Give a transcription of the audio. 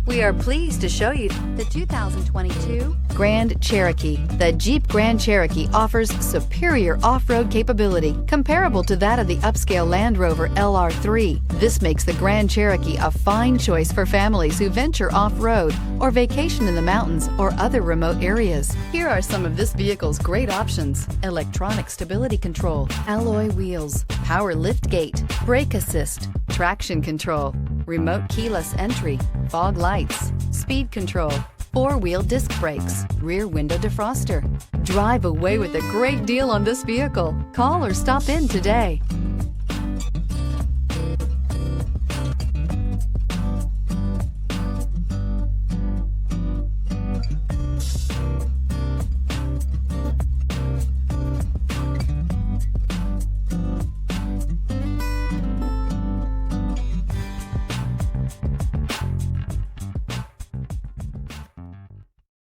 We are pleased to show you the 2022 Grand Cherokee. The Jeep Grand Cherokee offers superior off-road capability comparable to that of the upscale Land Rover LR3. This makes the Grand Cherokee a fine choice for families who venture off-road or vacation in the mountains or other remote areas. Here are some of this vehicle's great options: electronic stability control, alloy wheels, power lift gate, brake assist, traction control, remote keyless entry, fog lights, speed control, four-wheel disc brakes, rear window defroster. Drive away with a great deal on this vehicle. Call or stop in today.